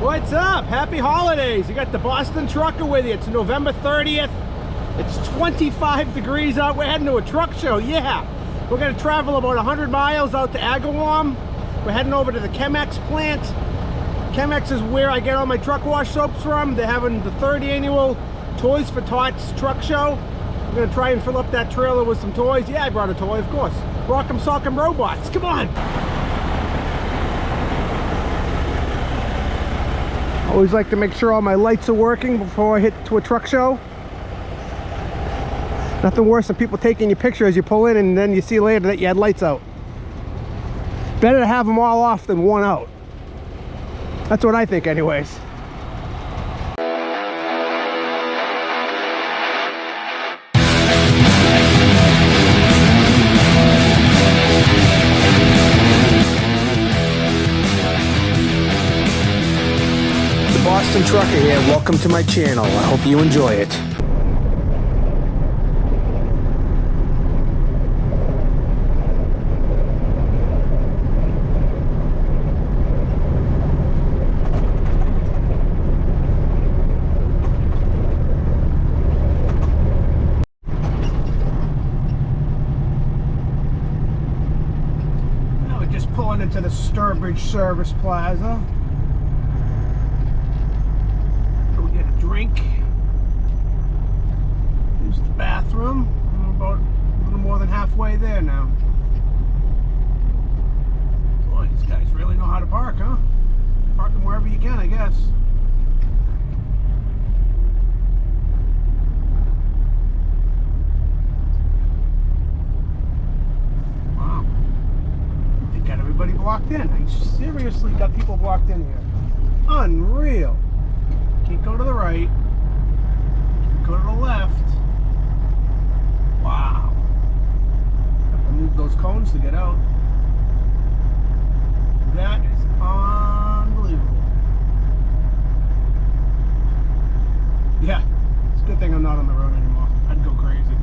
What's up? Happy holidays. You got the Boston Trucker with you. It's November 30th. It's 25 degrees out. We're heading to a truck show. Yeah. We're going to travel about 100 miles out to Agawam. We're heading over to the Chem-X plant. Chem-X is where I get all my truck wash soaps from. They're having the 3rd annual Toys for Tots truck show. We're going to try and fill up that trailer with some toys. Yeah, I brought a toy, of course. Rock'em Sock'em Robots. Come on. Always like to make sure all my lights are working before I hit to a truck show. Nothing worse than people taking your picture as you pull in and then you see later that you had lights out. Better to have them all off than one out. That's what I think anyways. Boston Trucker here. Welcome to my channel. I hope you enjoy it. Now we're just pulling into the Sturbridge Service Plaza. Drink. Use the bathroom. I'm about a little more than halfway there now. Boy, these guys really know how to park, huh? Park them wherever you can, I guess. Wow. They got everybody blocked in. I seriously got people blocked in here. Unreal. Can't go to the right. Can't go to the left. Wow. Have to move those cones to get out. That is unbelievable. Yeah, it's a good thing I'm not on the road anymore. I'd go crazy.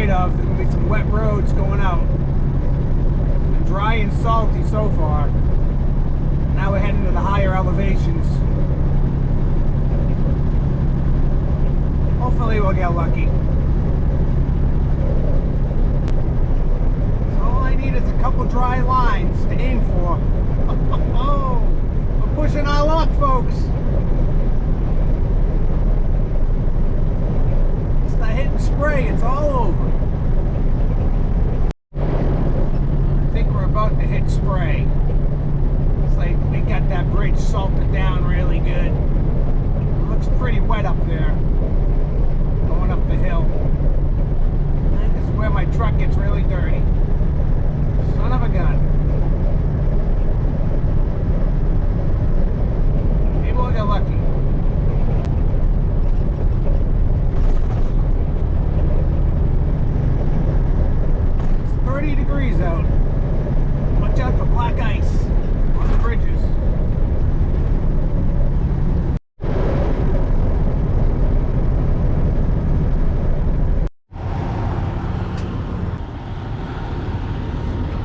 Of. There's going to be some wet roads going out. Been dry and salty so far. Now we're heading to the higher elevations. Hopefully we'll get lucky. So all I need is a couple dry lines to aim for. Oh, we're pushing our luck, folks. It's the hit and spray. It's all over. About to hit spray. It's like they got that bridge salted down really good. It looks pretty wet up there. Going up the hill. And this is where my truck gets really dirty. Son of a gun. Maybe we'll get lucky. It's 30 degrees out. Watch out for black ice on the bridges.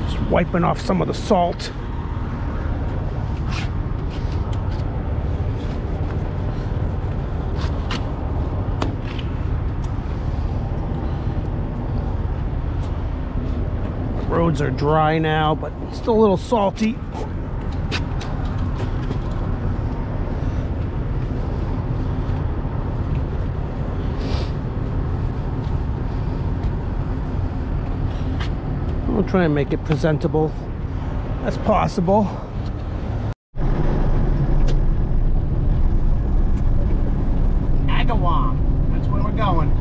Just wiping off some of the salt. roads are dry now, but still a little salty. We'll try and make it presentable as possible. Agawam, that's where we're going.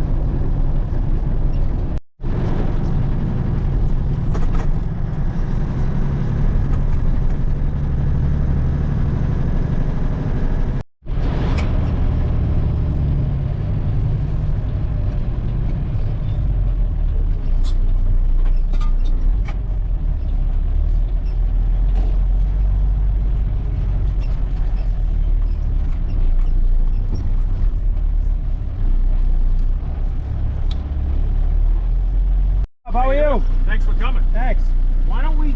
How are you? Thanks for coming. Thanks. Why don't we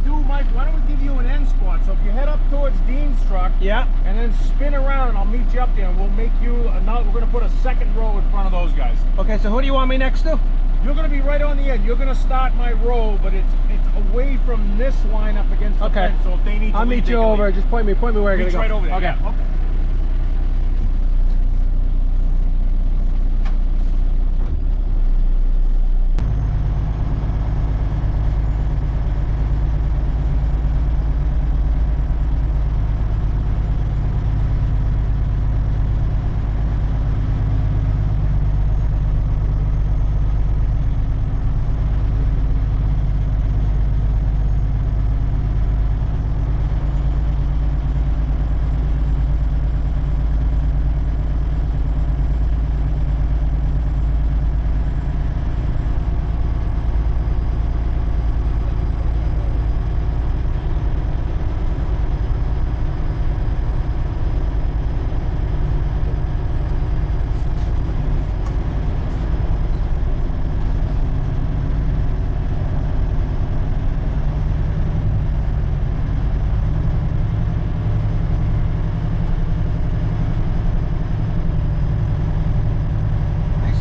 give you an end spot? So if you head up towards Dean's truck, Yeah. and then spin around, and I'll meet you up there, and we'll make you another. We're gonna put a second row in front of those guys. Okay, so who do you want me next to? You're gonna be right on the end. You're gonna start my row, but it's away from this line up against the Okay. fence. So if they need to I'll leave, meet they you can over. leave. Just point me where you're Meet gonna go. right over there. Okay. Yeah, okay.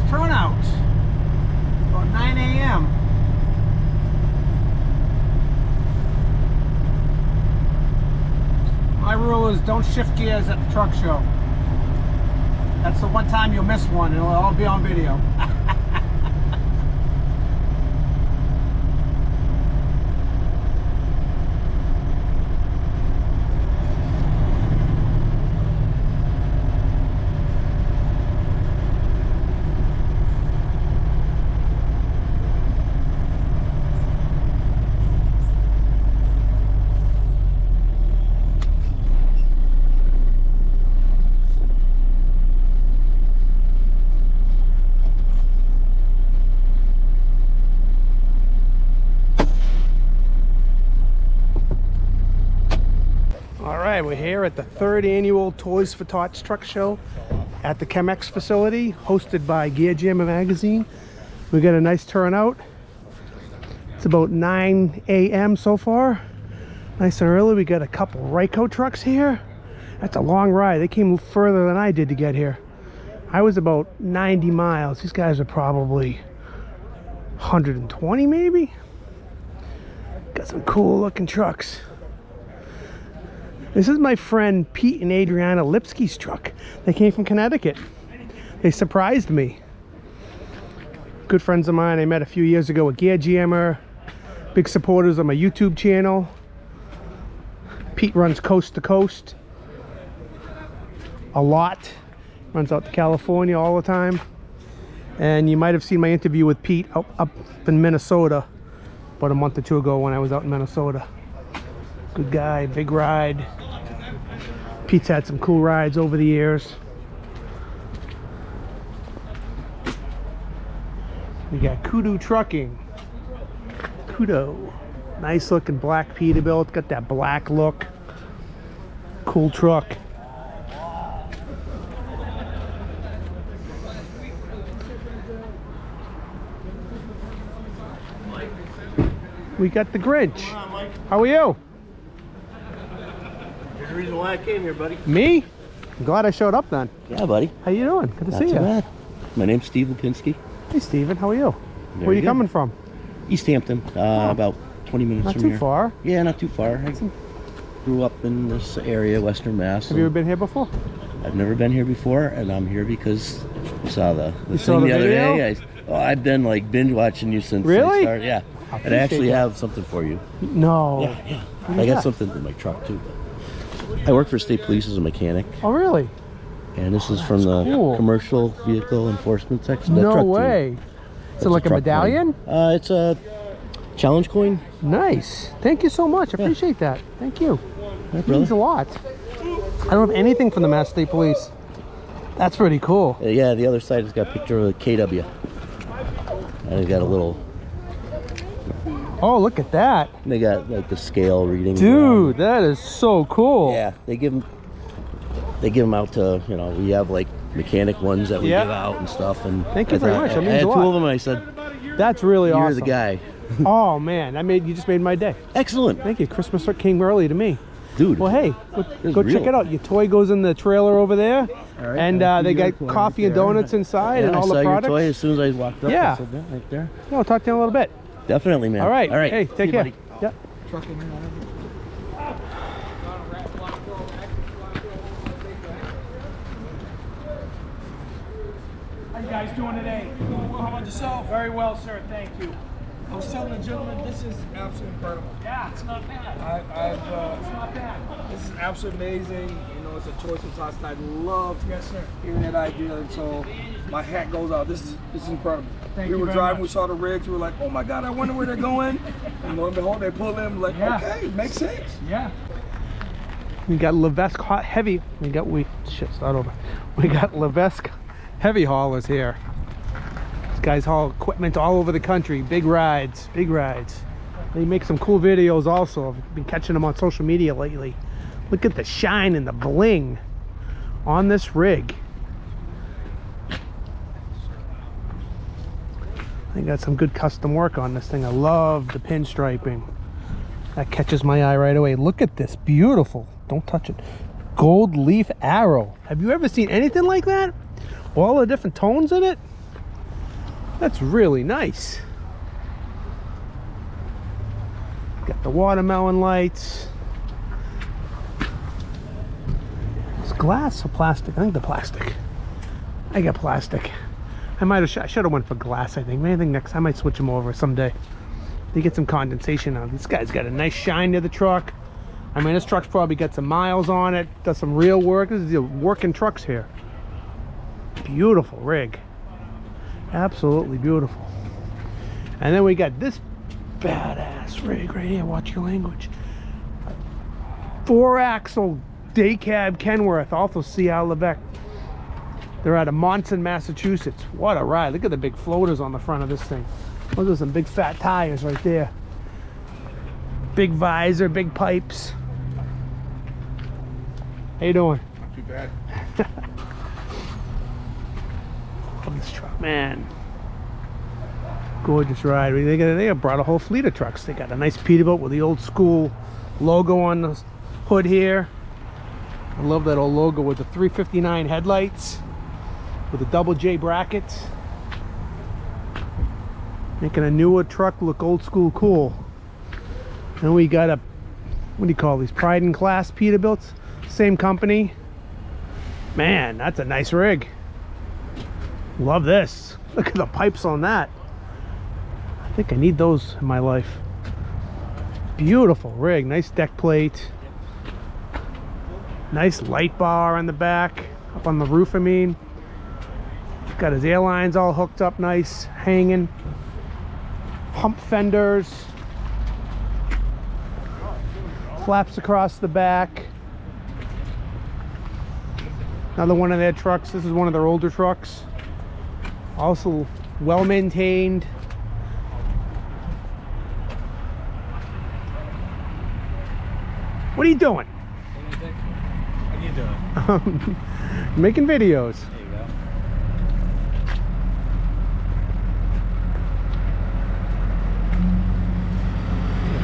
Turnout. About 9 a.m. My rule is don't shift gears at the truck show. That's the one time you'll miss one. It'll all be on video. Alright, we're here at the 3rd annual Toys for Tots truck show at the Chem-X facility, hosted by Gear Jammer magazine. We got a nice turnout. It's about 9 a.m. so far. Nice and early. We got a couple Ryco trucks here. That's a long ride. They came further than I did to get here. I was about 90 miles. These guys are probably 120 maybe. Got some cool looking trucks. This is my friend Pete and Adriana Lipsky's truck. They came from Connecticut. They surprised me. Good friends of mine I met a few years ago at Gear Jammer. Big supporters of my YouTube channel. Pete runs coast to coast a lot. Runs out to California all the time. And you might have seen my interview with Pete up in Minnesota about a month or two ago when I was out in Minnesota. Good guy, big ride. Pete's had some cool rides over the years. We got Kudu Trucking. Kudo. Nice looking black Peterbilt. Got that black look. Cool truck. We got the Grinch. How are you? There's a reason why I came here, buddy. Me? I'm glad I showed up then. Yeah, buddy. How you doing? Good to see you. Bad. My name's Steve Lipinski. Hey, Steven. How are you? Very Where are you good. coming from? East Hampton, about 20 minutes Not from too here. far. Yeah, not too far. I grew up in this area, Western Mass. Have you ever been here before? I've never been here before, and I'm here because you saw the saw thing the other video? day. I've been like binge watching you since Really? I started. Yeah, and I actually that. have something for you. No. Yeah. What I is got that? something in my truck too. I work for state police as a mechanic, Oh, really? and this is from the cool. commercial vehicle enforcement section. the No truck team. way. Is That's it like a truck medallion? coin. It's a challenge coin. Nice. Thank you so much. I appreciate that. Thank you. Yeah, It means a lot. I don't have anything from the Mass State Police. That's pretty cool. Yeah, the other side has got a picture of a KW. And it's got a little. Oh, look at that. They got like the scale reading. Dude, that is so cool. Yeah, they give them out to, you know, we have like mechanic ones that we Yeah. give out and stuff. And Thank you very much. That I means had a two lot. of them, and I said, That's really "You're awesome. the guy." Oh man, you just made my day. Excellent, Thank you. Christmas came early to me. dude. Well, hey, It's go check real. it out. Your toy goes in the trailer over there, All right, and I'll they give you got a toy coffee right and there. donuts inside, Yeah, and all I the saw products. your toy as soon as I walked up. Yeah. I said, yeah, right there. Yeah, I'll talk to you in a little bit. Definitely, man. All right. All right. Hey, See take you, care. buddy. Yeah. How you guys doing today? How about yourself? Very well, sir. Thank you. I was telling the gentleman, this is absolutely incredible. Yeah, it's not bad. It's not bad. This is absolutely amazing. You know, it's a choice from Tots, and I love hearing that idea. And so my hat goes out. This is incredible. Thank we you were very driving, much. we saw the rigs. We were like, oh my God, I wonder where they're going. And lo and behold, they pull in. We're like, Yeah. okay, makes sense. Yeah. We got Levesque heavy. Start over. We got Levesque heavy haulers here. These guys haul equipment all over the country. Big rides, big rides. They make some cool videos also. I've been catching them on social media lately. Look at the shine and the bling on this rig. They got some good custom work on this thing. I love the pinstriping. That catches my eye right away. Look at this, beautiful. Don't touch it. Gold leaf arrow. Have you ever seen anything like that? All the different tones in it? That's really nice. Got the watermelon lights. It's glass or plastic? I think the plastic. I got plastic. I should have went for glass, I think. Maybe I think next time I might switch them over someday. They get some condensation on. This guy's got a nice shine to the truck. I mean, this truck's probably got some miles on it. Does some real work. This is the working trucks here. Beautiful rig. Absolutely beautiful. And then we got this badass rig right here. Watch your language. 4-axle day cab Kenworth. Also see out Lebec. They're out of Monson, Massachusetts. What a ride. Look at the big floaters on the front of this thing. Those are some big fat tires right there. Big visor, big pipes. How you doing? Not too bad. Love this truck, man. Gorgeous ride. They brought a whole fleet of trucks. They got a nice Peterbilt with the old school logo on the hood here. I love that old logo with the 359 headlights with the double J brackets. Making a newer truck look old school cool. And we got a, what do you call these? Pride in Class Peterbilts. Same company. Man, that's a nice rig. Love this. Look at the pipes on that. I think I need those in my life. Beautiful rig. Nice deck plate. Nice light bar on the back. Up on the roof, I mean. Got his airlines all hooked up nice. Hanging. Hump fenders. Flaps across the back. Another one of their trucks. This is one of their older trucks. Also well maintained. What are you doing? What are you doing? Making videos. There you go.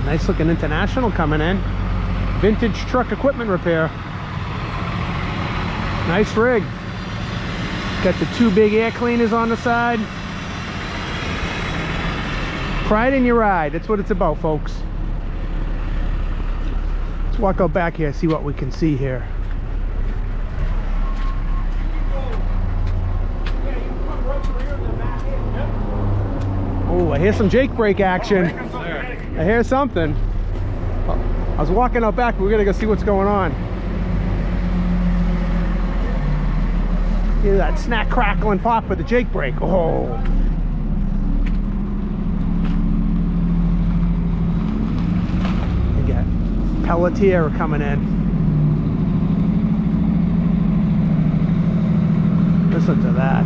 Nice looking International coming in. Vintage truck equipment repair. Nice rig. Got the 2 big air cleaners on the side. Pride in your ride. That's what it's about, folks. Let's walk out back here, see what we can see here. Oh, I hear some Jake brake action. I hear something. I was walking out back, we're gonna go see what's going on. Hear that snack, crackle, and pop with the Jake brake. Oh. You got Pelletier coming in. Listen to that.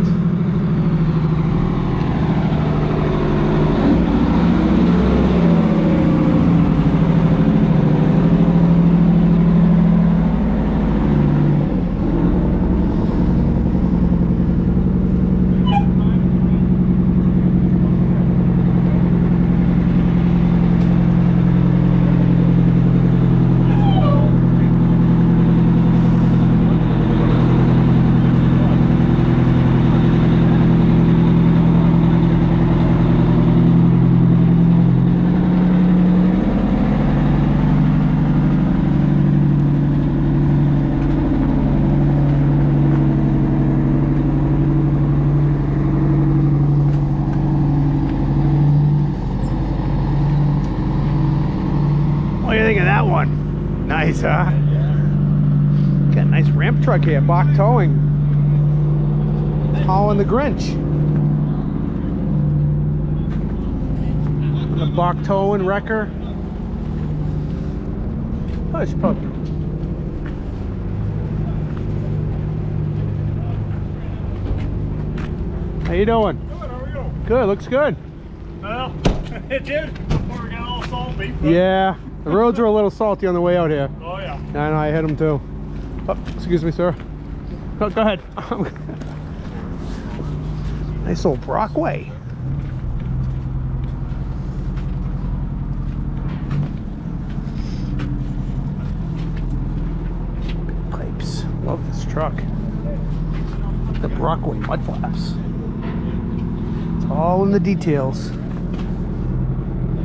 What do you think of that one? Nice, huh? Got a nice ramp truck here, Bach Towing. Hauling the Grinch. The Bach Towing wrecker. Hush puppy. How you doing? Good, how are you? Good, looks good. Well, it did before we got all salty. But... Yeah, the roads are a little salty on the way out here. Oh, yeah. I know, I hit them too. Oh, excuse me, sir. Go ahead. Nice old Brockway. Big pipes. Love this truck. The Brockway mud flaps. It's all in the details.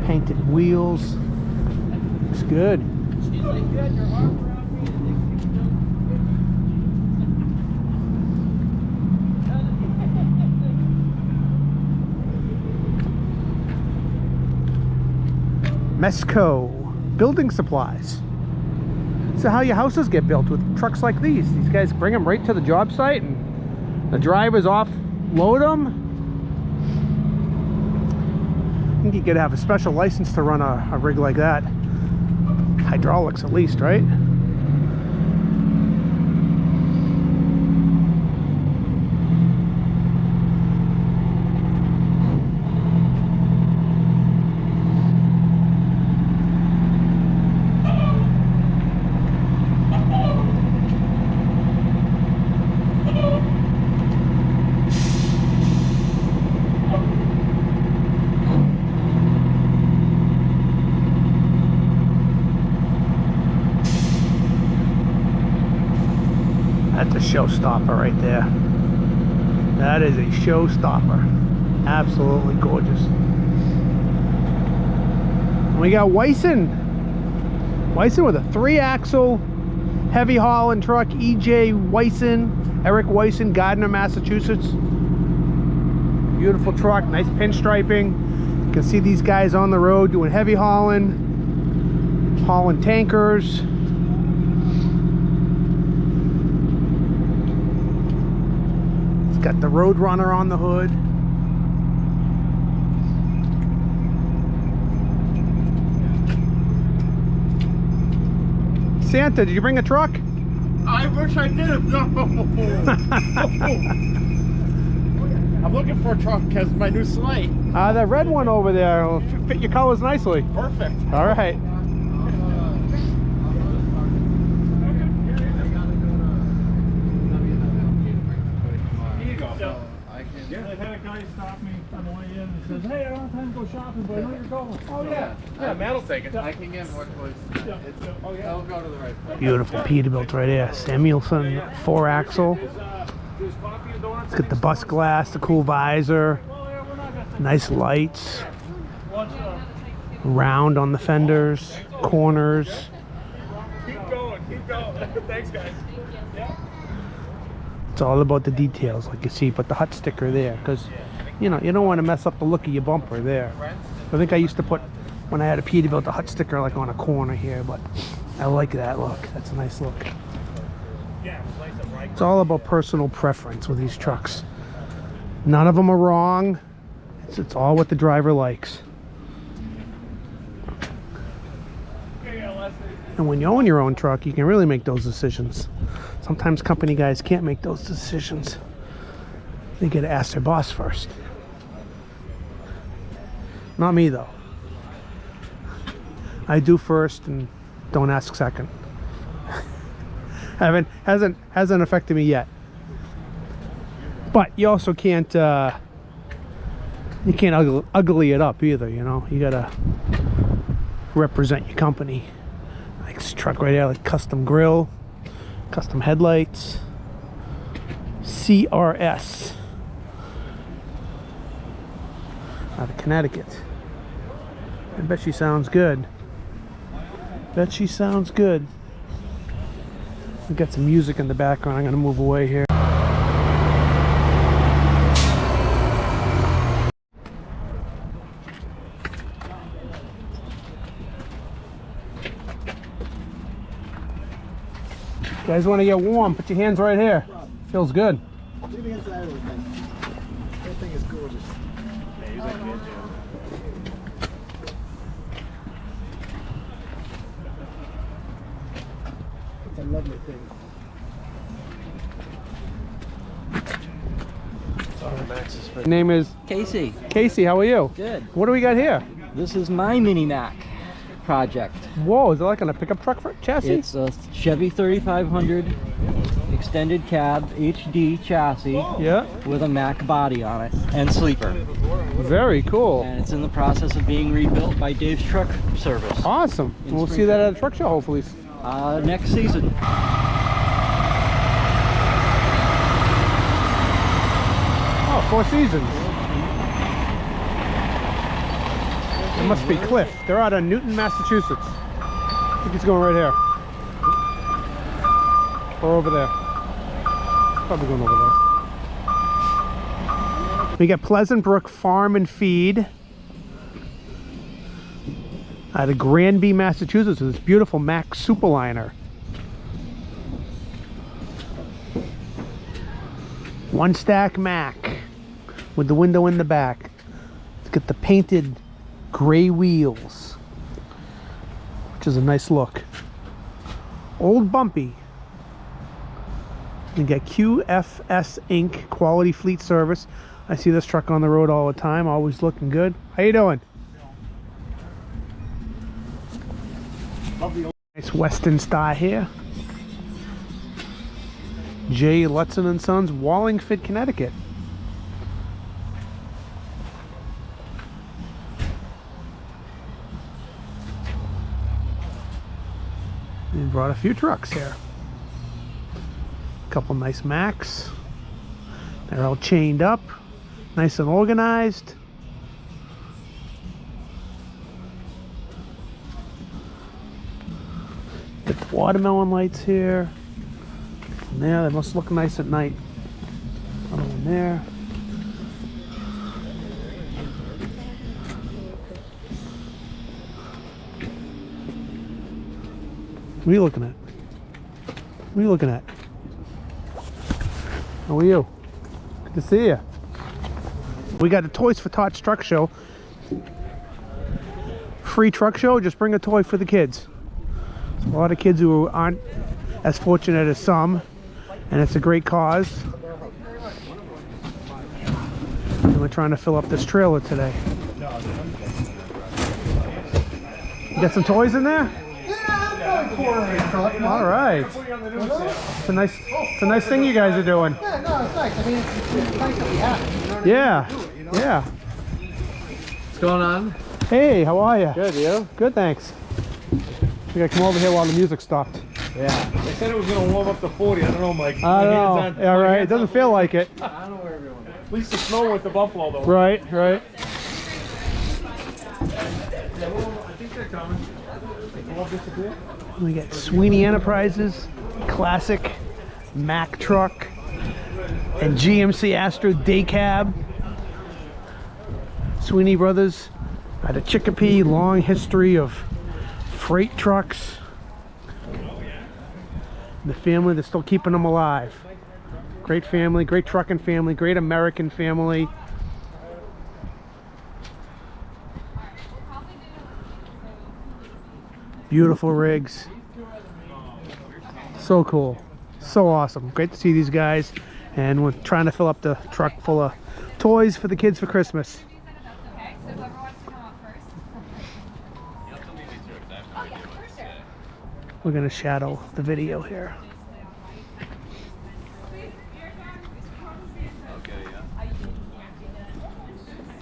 Painted wheels. Looks good. Mesco building supplies. So how your houses get built with trucks like these. These guys bring them right to the job site and the drivers offload them. I think you gotta have a special license to run a rig like that. Hydraulics at least, right? That's a showstopper right there. That is a showstopper. Absolutely gorgeous. We got Wyson. Wyson with a 3-axle heavy hauling truck. EJ Wyson, Eric Wyson, Gardner, Massachusetts. Beautiful truck, nice pinstriping. You can see these guys on the road doing heavy hauling tankers. Got the Roadrunner on the hood. Santa, did you bring a truck? I wish I did. No. I'm looking for a truck because my new sleigh. That red one over there will fit your colors nicely. Perfect. All right. I've had a guy stop me on the way in and says, hey, I don't have time to go shopping, but I know you're going. Oh, yeah. Yeah, Matt will take it. I can get more choices. Oh, yeah. I'll go to the right place. Beautiful Peterbilt right there. Samuelson 4-axle. It's got the bus glass, the cool visor, nice lights, round on the fenders, corners. Thanks, guys. It's all about the details, like you see. Put the hut sticker there, because you know you don't want to mess up the look of your bumper there. I think I used to put, when I had a Peterbilt, the hut sticker like on a corner here, but I like that look. That's a nice look. It's all about personal preference with these trucks. None of them are wrong. It's all what the driver likes. And when you own your own truck, you can really make those decisions. Sometimes company guys can't make those decisions. They get to ask their boss first. Not me though. I do first and don't ask second. Hasn't affected me yet. But you also can't ugly it up either, you know. You gotta represent your company. Like this truck right there, like custom grill, custom headlights, CRS out of Connecticut. I bet she sounds good. Bet she sounds good. We got some music in the background. I'm gonna move away here. You guys want to get warm? Put your hands right here. Feels good. Leave the inside of the thing. That thing is gorgeous. It's a lovely thing. Your name is Casey, Casey. How are you? good. What do we got here? This is my mini Mac project. Whoa, is it like on a pickup truck for chassis? It's a Chevy 3500 extended cab HD chassis Yeah. with a Mac body on it and sleeper. Very cool. And it's in the process of being rebuilt by Dave's Truck Service. Awesome. In We'll see that at a truck show hopefully. Next season. Oh, 4 seasons. It must be Cliff. They're out of Newton, Massachusetts. I think he's going right here. Or over there. Probably going over there. We got Pleasant Brook Farm and Feed out of Granby, Massachusetts, with this beautiful Mack Superliner. One stack Mack with the window in the back. It's got the painted gray wheels, which is a nice look. Old Bumpy. You get QFS Inc. Quality Fleet Service. I see this truck on the road all the time, always looking good. How you doing? Nice Western Star here. J. Lutzen and Sons, Wallingford, Connecticut. We brought a few trucks here. A couple nice Macs. They're all chained up, nice and organized. Get the watermelon lights here. And there, they must look nice at night. Another one there. What are you looking at? What are you looking at? How are you? Good to see you. We got the Toys for Tots truck show. Free truck show, just bring a toy for the kids. A lot of kids who aren't as fortunate as some, and it's a great cause. And we're trying to fill up this trailer today. You got some toys in there? All right. It's a nice thing you guys are doing. Yeah, no, it's nice. I mean, it's nice that we have it. You know what I mean? Yeah. You know? Yeah. What's going on? Hey, how are you? Good, you? Good, thanks. We gotta come over here while the music stopped. Yeah. They said it was going to warm up to 40. I don't know, Mike. I don't know. Yeah, right. It doesn't feel like it. I don't know where everyone is. At least the snow with the buffalo, though. Right, right. I think they're coming. They all disappear. We got Sweeney Enterprises, classic Mack truck and GMC Astro day cab. Sweeney Brothers had a Chicopee, long history of freight trucks. The family, they're still keeping them alive. Great family, great trucking family, great American family. Beautiful rigs. So cool. So awesome. Great to see these guys. And we're trying to fill up the truck full of toys for the kids for Christmas. We're going to shadow the video here.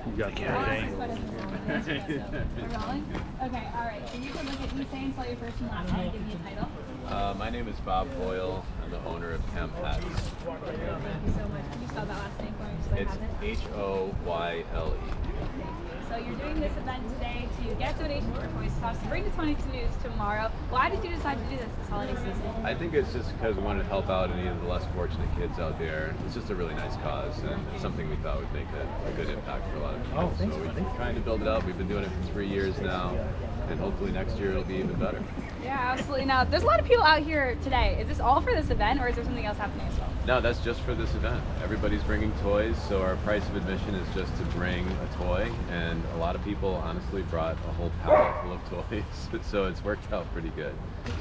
You got the right angle. We're rolling? Okay, alright. So you can look at me saying, spell your first and last name, give me a title. My name is Bob Boyle. I'm the owner of Kem-X. Thank you so much. Can you spell that last name for me just so I It's have it? H-O-Y-L-E. So you're doing this event today to get donations for Toys Tots to bring the 22 news tomorrow. Why did you decide to do this holiday season? I think it's just because we wanted to help out any of the less fortunate kids out there. It's just a really nice cause, and it's something we thought would make a good impact for a lot of people. So we're trying to build it up. We've been doing it for 3 years now, and hopefully next year it'll be even better. Yeah, absolutely. Now, there's a lot of people out here today. Is this all for this event, or is there something else happening as well? No, that's just for this event. Everybody's bringing toys, so our price of admission is just to bring a toy, and a lot of people honestly brought a whole pallet full of toys, so it's worked out pretty good.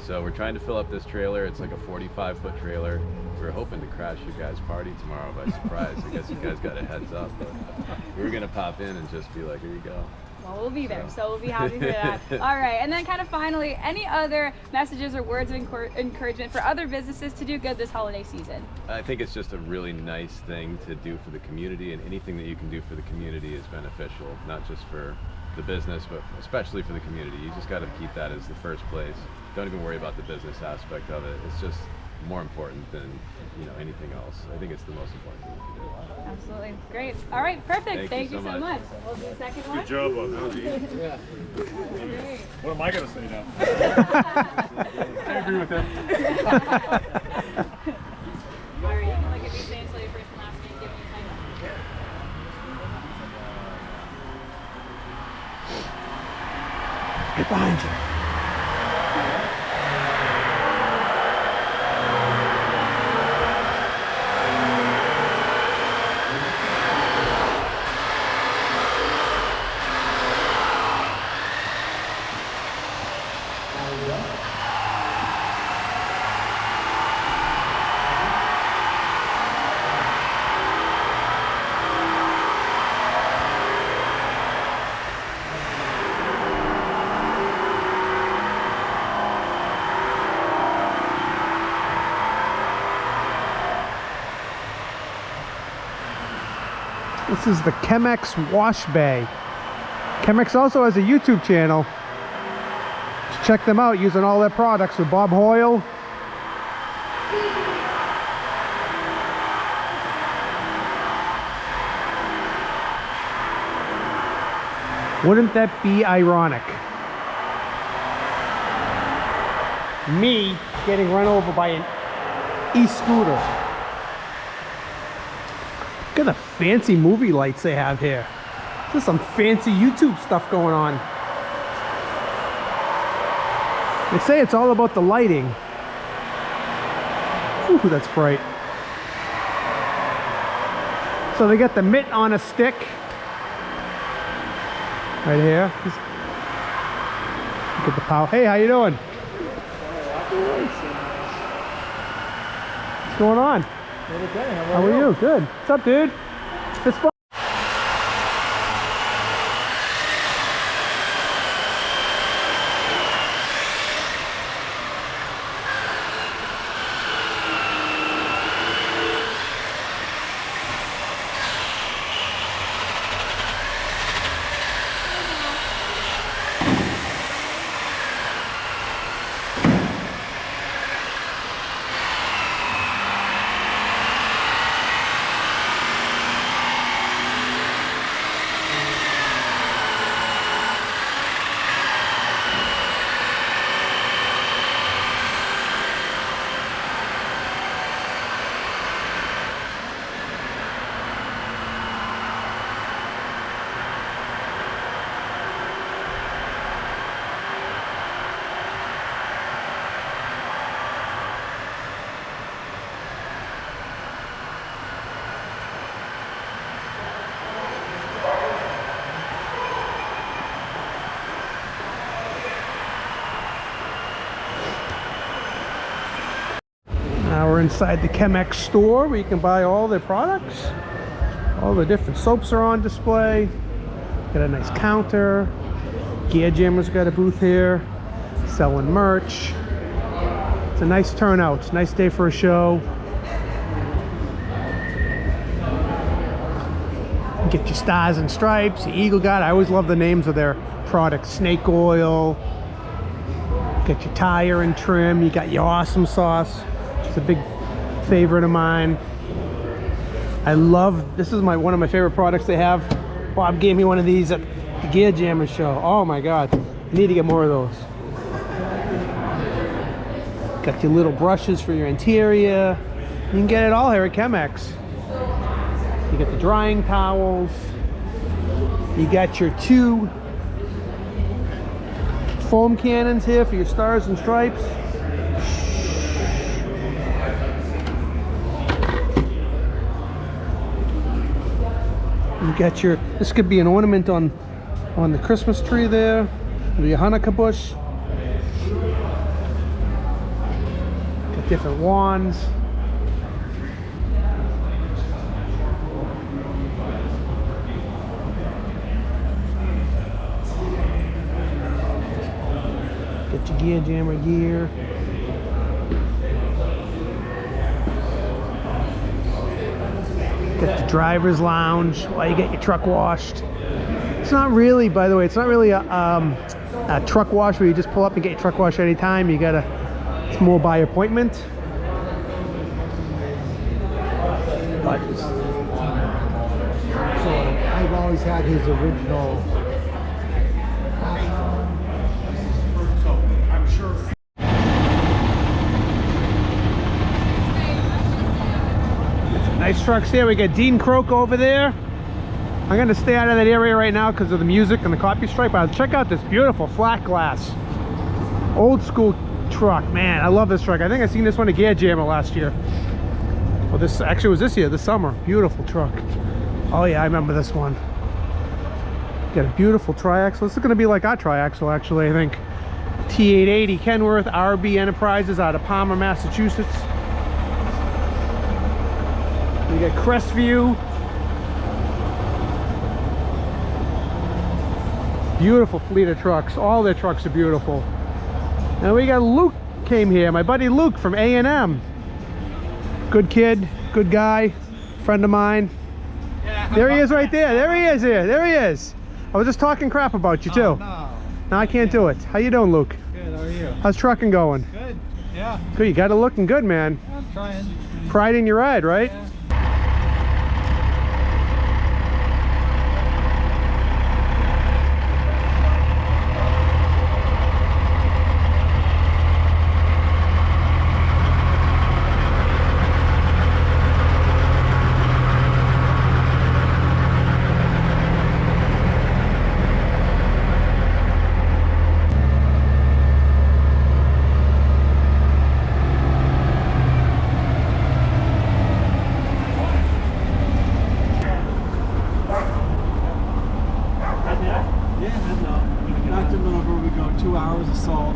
So we're trying to fill up this trailer. It's like a 45-foot trailer. We're hoping to crash your guys' party tomorrow by surprise. I guess you guys got a heads up, but we were gonna pop in and just be like, here you go. Well, we'll be there, so we'll be happy to hear that. All right, and then kind of finally, any other messages or words of encouragement for other businesses to do good this holiday season? I think it's just a really nice thing to do for the community, and anything that you can do for the community is beneficial, not just for the business, but especially for the community. You just got to keep that as the first place. Don't even worry about the business aspect of it. It's just more important than anything else. I think it's the most important thing you can do. Absolutely. Great. All right, perfect. Thank you you so so much. much. We'll do the second one. Good job, bud. That was easy. Yeah. What am I going to say now? I agree with him. All right, you can look at me saying so your first and last name, give me a title. Get behind you. This is the Chem-X wash bay. Chem-X also has a YouTube channel. Just check them out using all their products with Bob Hoyle. Wouldn't that be ironic? Me getting run over by an e-scooter. Look at the fancy movie lights they have here. There's some fancy YouTube stuff going on. They say it's all about the lighting. Ooh, that's bright. So they got the mitt on a stick. Right here. Look at the power. Hey, how you doing? What's going on? How are you? Good. What's up, dude? Fist bump. inside the Chem-X store where you can buy all their products. All the different soaps are on display. Got a nice counter. Gear Jammer's got a booth here, selling merch. It's a nice turnout. It's a nice day for a show. Get your Stars and Stripes, your Eagle Guide. I always love the names of their products. Snake oil. Get your tire and trim. You got your Awesome Sauce. It's a big favorite of mine. I love, this is one of my favorite products they have. Bob gave me one of these at the Gear Jammer show. Oh my God, I need to get more of those. Got your little brushes for your interior. You can get it all here at Chem-X. You got the drying towels. You got your 2 foam cannons here for your Stars and Stripes. You got your, this could be an ornament on the Christmas tree there, or your Hanukkah bush. Got different wands. Get your Gear Jammer gear. Got the driver's lounge while you get your truck washed. It's not really, by the way, it's not really a truck wash where you just pull up and get your truck washed anytime. You gotta, it's more by appointment. But So I've always had his original. nice trucks here. We got Dean Croak over there. I'm gonna stay out of that area right now because of the music and the copy strike, but check out this beautiful flat glass old school truck. Man, I love this truck. I think I seen this one at Gear Jammer last year. Well, this actually was this year, this summer. Beautiful truck. Oh yeah, I remember this one. Got a beautiful triaxle. This is gonna be like our triaxle actually, I think. T880 Kenworth RB Enterprises out of Palmer, Massachusetts. We got Crestview. Beautiful fleet of trucks. All their trucks are beautiful. And we got Luke came here. My buddy Luke from A&M. Good kid, good guy, friend of mine. Yeah, there he is right there. There he is here. There he is. I was just talking crap about you too. Oh, no. No, I can't do it. How you doing, Luke? Good, how are you? How's trucking going? Good, yeah. Good, you got it looking good, man. Yeah, I'm trying. Pride in your ride, right? Yeah. Knocked him over, we go 2 hours of salt.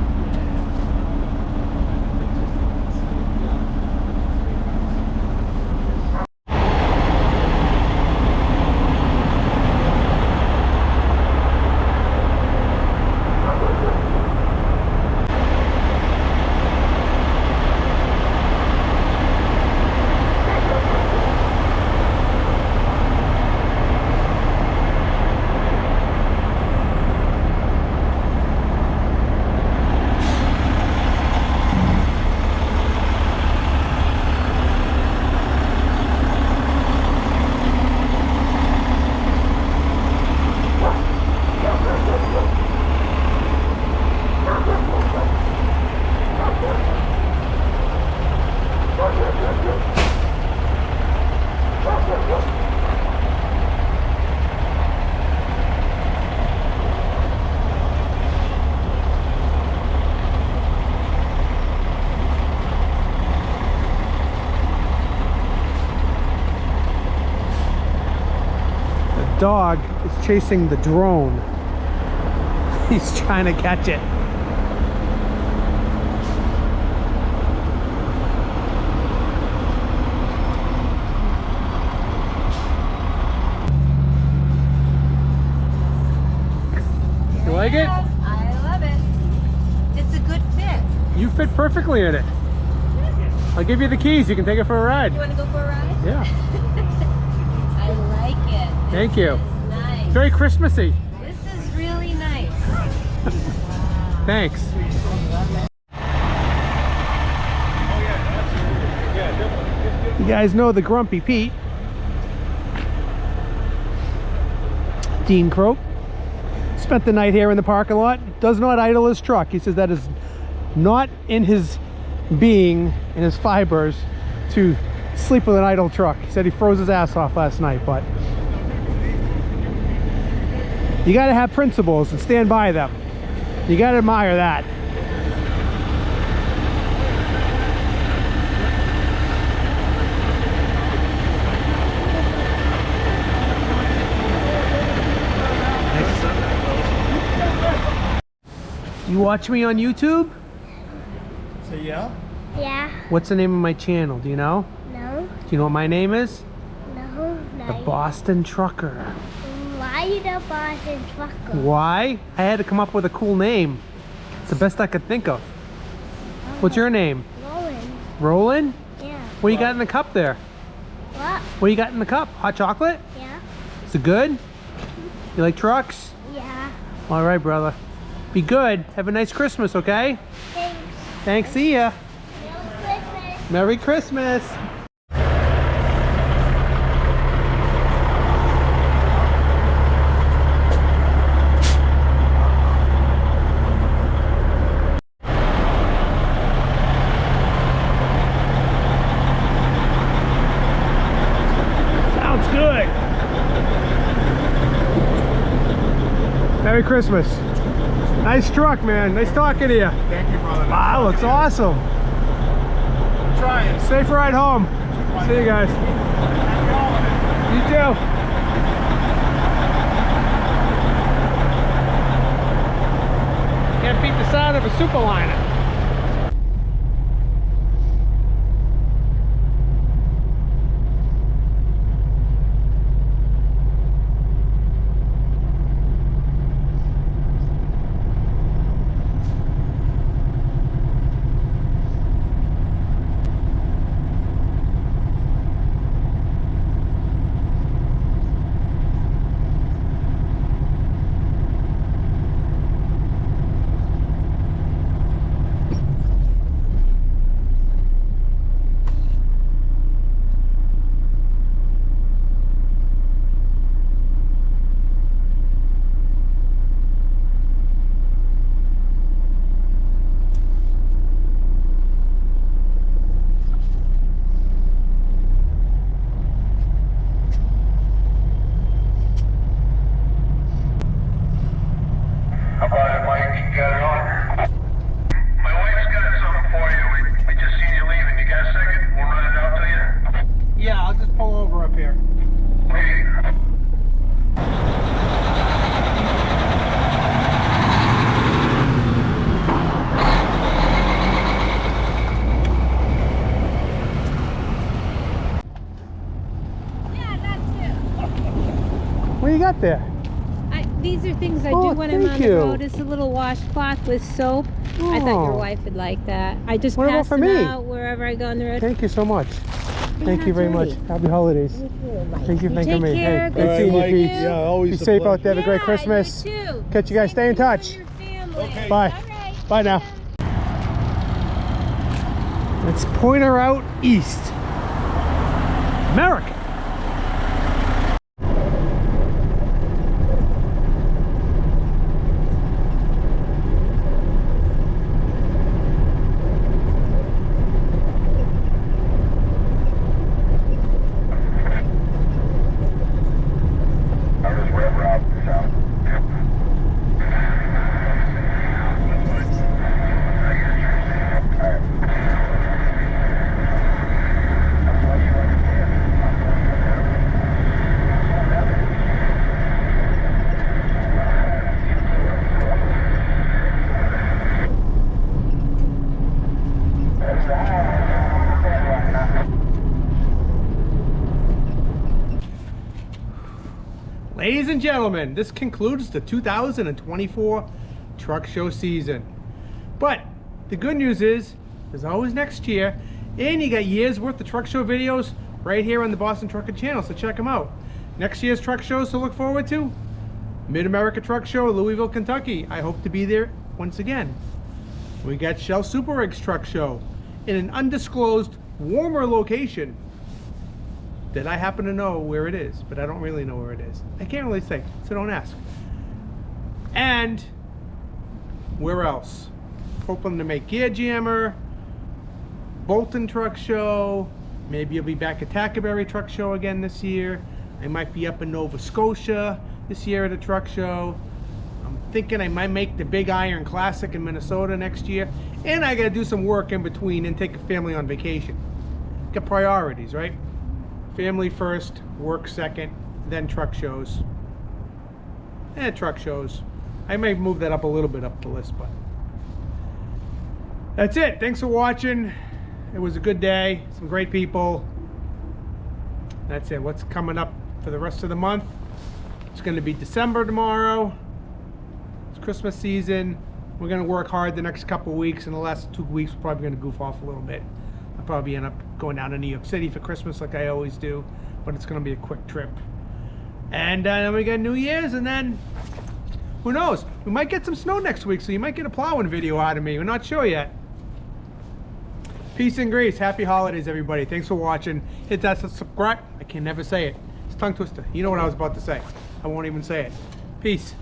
Dog is chasing the drone. He's trying to catch it. like it? I love it. It's a good fit. You fit perfectly in it. I'll give you the keys. You can take it for a ride. You want to go for a ride? Yeah. I like it. Thank you. This is nice. Very Christmassy. This is really nice. Thanks. You guys know the Grumpy Pete. Dean Croak spent the night here in the parking lot. Does not idle his truck. He says that is not in his being, in his fibers, to sleep with an idle truck. He said he froze his ass off last night, but you got to have principles and stand by them. You got to admire that. You watch me on YouTube? So yeah? Yeah. What's the name of my channel? Do you know? No. Do you know what my name is? No. The Boston Trucker. Why the Boston Trucker? Why? I had to come up with a cool name. It's the best I could think of. What's your name? Roland. Roland? Yeah. What you got in the cup there? What? What you got in the cup? Hot chocolate? Yeah. Is it good? You like trucks? Yeah. All right, brother. Be good. Have a nice Christmas, okay? Thanks. Thanks. See ya. Merry Christmas. Merry Christmas. Sounds good. Merry Christmas. Nice truck, man. Nice talking to you. Thank you, brother. Wow, looks awesome. I'm trying. Safe ride home. See you guys. You too. Can't beat the sound of a Superliner. What do you got there? These are things I Oh, do when I'm thank on you. the road. It's a little washcloth with soap. I thought your Oh. wife would like that. I just What about pass for them me? out wherever I go on the road. Thank you so much. Thank you not very much. dirty. Happy holidays. Thank you for thinking of me. care. Hey, Good good seeing you, Mike. Pete. Yeah, always Be a safe pleasure. out there. Have a great Christmas. You too. Catch you guys. Stay in touch. Okay. Bye. Bye now. Let's point her out east. America. Ladies and gentlemen, this concludes the 2024 truck show season. But the good news is, there's always next year, and you got years worth of truck show videos right here on the Boston Trucker channel, so check them out. Next year's truck shows to look forward to: Mid-America Truck Show, Louisville, Kentucky. I hope to be there once again. We got Shell Super Rigs Truck Show in an undisclosed, warmer location that I happen to know where it is, but I don't really know where it is. I can't really say, so don't ask. And where else? Hoping to make Gear Jammer, Bolton Truck Show. Maybe I'll be back at Tackaberry Truck Show again this year. I might be up in Nova Scotia this year at a truck show. I'm thinking I might make the Big Iron Classic in Minnesota next year. And I gotta do some work in between and take a family on vacation. Got priorities, right? Family first, work second, then truck shows. Truck shows. I may move that up a little bit up the list, but that's it. Thanks for watching. It was a good day. Some great people. That's it. What's coming up for the rest of the month? It's going to be December tomorrow. It's Christmas season. We're going to work hard the next couple of weeks. In the last 2 weeks, we're probably going to goof off a little bit. I'll probably end up going down to New York City for Christmas like I always do, but it's going to be a quick trip. And then we got New Year's, and then who knows? We might get some snow next week, so you might get a plowing video out of me. We're not sure yet. Peace and grace. Happy holidays, everybody. Thanks for watching. Hit that subscribe. I can never say it. It's a tongue twister. You know what I was about to say. I won't even say it. Peace.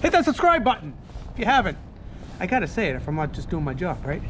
Hit that subscribe button if you haven't. I gotta say it if I'm not just doing my job, right?